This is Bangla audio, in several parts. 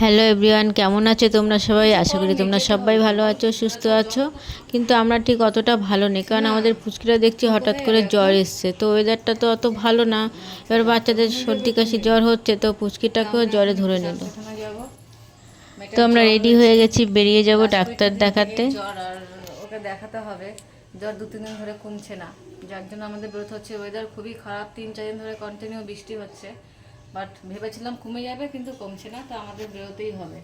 হ্যালো এভরিওয়ান, কেমন আছো তোমরা সবাই? আশা করি তোমরা সবাই ভালো আছো, সুস্থ আছো। কিন্তু আমরা ঠিক অতটা ভালো নেই, কারণ আমাদের পুচকিরা দেখছি হঠাৎ করে জ্বর এসছে। তো ওয়েদারটা তো অত ভালো না। এবার বাচ্চাদের সর্দি কাশি জ্বর হচ্ছে, তো পুচকিটাকেও জ্বরে ধরে নিল। তো আমরা রেডি হয়ে গেছি, বেরিয়ে যাব ডাক্তার দেখাতে। জ্বর আর ওকে দেখাতে হবে। জ্বর 2-3 দিন ধরে কমছে না, যার জন্য আমাদের বেরোতে হচ্ছে। ওয়েদার খুবই খারাপ, 3-4 দিন ধরে কন্টিনিউ বৃষ্টি হচ্ছে। বাট ভেবেছিলাম কমে যাবে, কিন্তু কমছে না, তো আমাদের বেরোতেই হবে।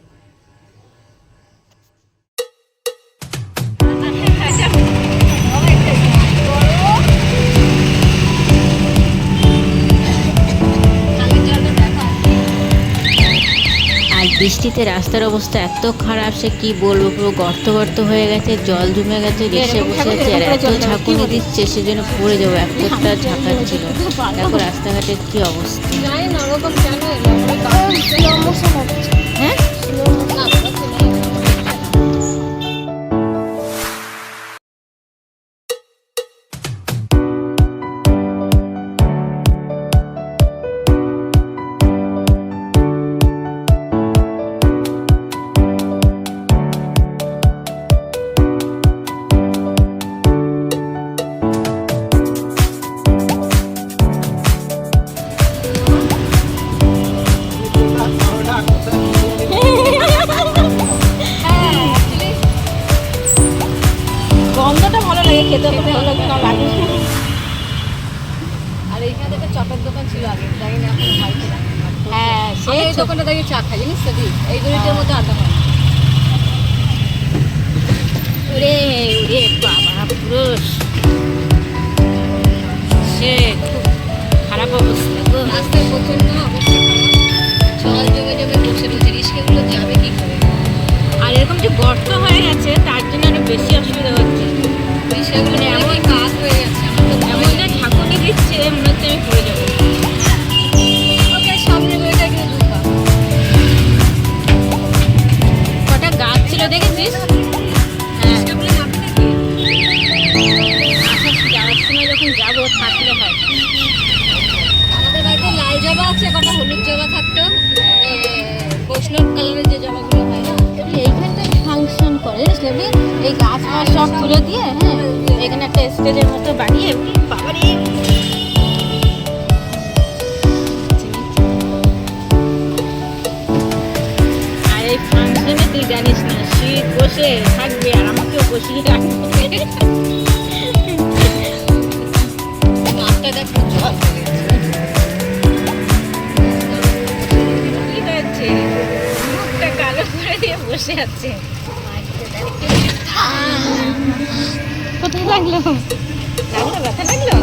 আর বৃষ্টিতে রাস্তার অবস্থা এত খারাপ, সে কি বলবো, পুরো গর্ত গর্ত হয়ে গেছে, জল জমে গেছে। রিক্সায় বসে আছে আর এত ঝাঁকুনি দিচ্ছে, সেজন্য পড়ে যাবো, এতটা ঝাঁকাচ্ছিল। দেখো রাস্তাঘাটের কি অবস্থা। হ্যাঁ, গন্ধটা ভালো লাগে, খেতে ভালো লাগে না লাগে। আর এইখানে একটা চপের দোকান ছিল আগে, জানি না এখন হয় কিনা। হ্যাঁ, সেই দোকানটা দাঁড়িয়ে চা খাই, জানিস তো দি, এই গলিটার মধ্যে আড্ডা হয়। ওরে ওরে বাবা, পুরো সে খুব খারাপ অবস্থা গো। রাস্তায় প্রচন্ড অবস্থা খারাপ, জল জমে জমে বসে রয়েছে, রিস্কাগুলো যাবে কি করে। আর এরকম যে গর্ত হয়ে গেছে, তার জন্য আরো বেশি অসুবিধা হচ্ছে। রিস্কাগুলো এমন কাজ হয়ে যাচ্ছে, আমার তো এমন যে ঝাঁকুনি দিচ্ছে, মনে হচ্ছে আমি পড়ে যাবো। ওকে সামনে মেয়েটা গিয়ে ঢুকা। কটা গাছ ছিল দেখেছিস? হ্যাঁ, রিস্কাগুলো যাবে নাকি? যাওয়ার সময় যখন যাবো থাকলে হয়। আমাদের বাড়িতে লাল জবা আছে, কটা হলুদ জবা থাকতো, বৈষ্ণব কালারের যে জবাগুলো হয় না। এইখানটায় ফাংশন করে জানিস, এই গাছ ফাছ সব তুলে দিয়ে, হ্যাঁ, এখানে একটা স্টেজের মতো বানিয়ে বাবারে। আর এই ফাংশনে তুই জানিস না, শীত বসে থাকবে আর আমাকেও বসিয়ে রাখবে। মাঠটা দেখ জল হয়ে গেছে। কি হয়েছে? মুখটা কালো করে দিয়ে বসে আছে। কোথায় লাগলো? লাগলো, ব্যথা লাগলো?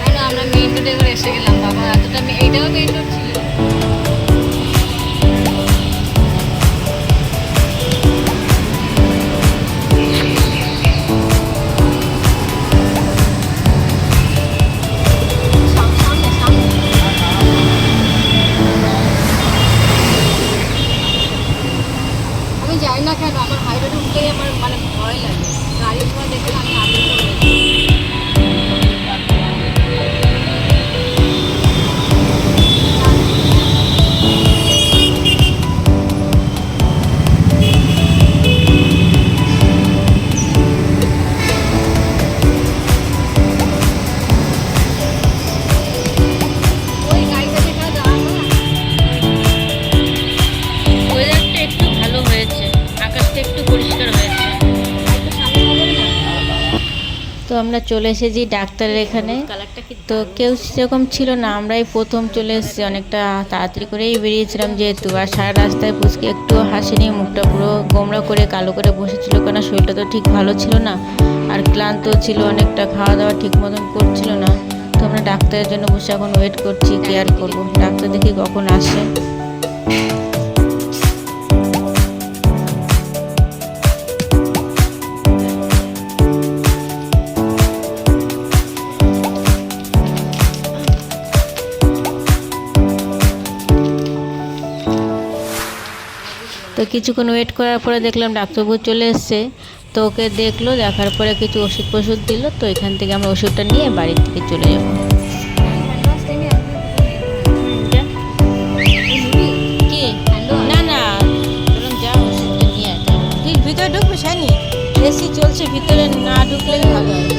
কেন আমরা মেইন রোডে করে এসে গেলাম বাবা, এতটা এইটাও মেইন রোড ছিল। আমি যাই না কেন, আমার হাইরোডে উঠলেই আমার মানে ভয় লাগে, গাড়ি ঘোড়া দেখে আমি আগে ওই গাড়িটা দেখা দাঁড়ানো না। ওয়েদারটা একটু ভালো হয়েছে, আকাশটা একটু পরিষ্কার হয়েছে। একটু সামনে হবে না। তো আমরা চলে এসেছি ডাক্তারের এখানে। তো কেউ সেরকম ছিল না, আমরাই প্রথম চলে এসেছি, অনেকটা তাড়াতাড়ি করেই বেরিয়েছিলাম যেহেতু। আর সারা রাস্তায় পুচকে একটু হাসিনি, মুখটা পুরো গোমড়া করে কালো করে বসেছিল, কেন শরীরটা তো ঠিক ভালো ছিল না, আর ক্লান্ত ছিল অনেকটা, খাওয়া দাওয়া ঠিক মতন করছিল না। তো আমরা ডাক্তারের জন্য বসে এখন ওয়েট করছি, কেয়ার করবো, ডাক্তার দেখি কখন আসে। তো কিছুক্ষণ ওয়েট করার পরে দেখলাম ডাক্তারবাবু চলে এসছে। তো ওকে দেখলো, দেখার পরে কিছু ওষুধ ফষুধ দিল। তো এখান থেকে আমরা ওষুধটা নিয়ে বাড়ির থেকে চলে যাবো। কি না না, বললাম যা ওষুধটা নিয়ে আয়। তুই ভিতরে ঢুকবি শাইনি, এসি চলছে, ভিতরে না ঢুকলেই ভালো হয়।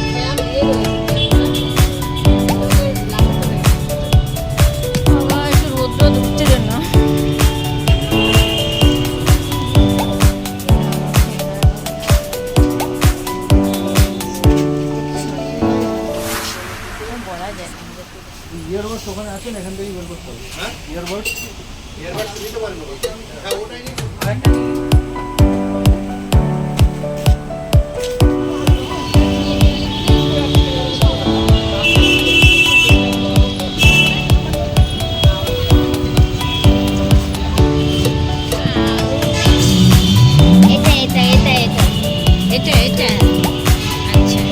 বাবা একটু রোদ্র ঢুকতে দেন না। বলা যায় না। ইয়ারবাডস ওখানে আছে না, এখান থেকেই বের করতে হবে। হ্যাঁ ইয়ারবাডস নিতে পারবো। হ্যাঁ ওটাই নিতে। এটা আচ্ছা।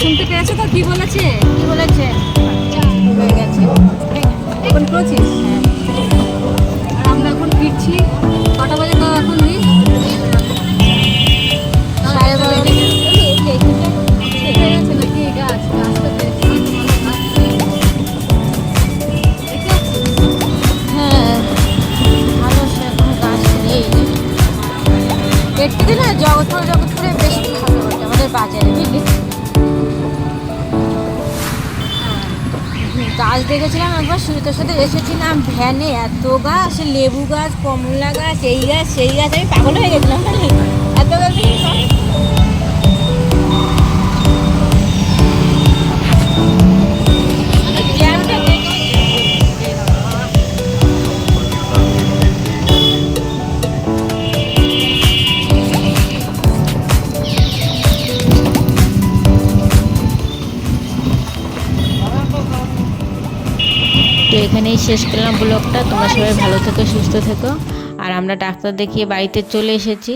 শুনতে পেয়েছো তো কি বলেছে? কি বলেছে? হয়ে গেছে। এখন করেছিস? আর আমরা এখন ফিরছি। কটা বাজে তো এখন নেই? 12:30। ঠিক আছে নাকি গাছ গাছটা দেখছি। হ্যাঁ ভালো, সেরকম গাছ নেই। একটু দিলে জগৎপুরে বেশি ভালো হতো আমাদের বাজারে, বুঝলি? গাছ দেখেছিলাম একবার, সুজিতার সাথে এসেছিলাম ভ্যানে, এত গাছ, লেবু গাছ, কমলা গাছ, এই গাছ সেই গাছ, আমি পাগল হয়ে গেছিলাম জানিস? এত গাছ দেখেছিলাম। জ্যামটা দেখি। তো এখানেই শেষ করলাম ব্লগটা। তোমরা সবাই ভালো থেকো, সুস্থ থেকো। আর আমরা ডাক্তার দেখিয়ে বাড়িতে চলে এসেছি।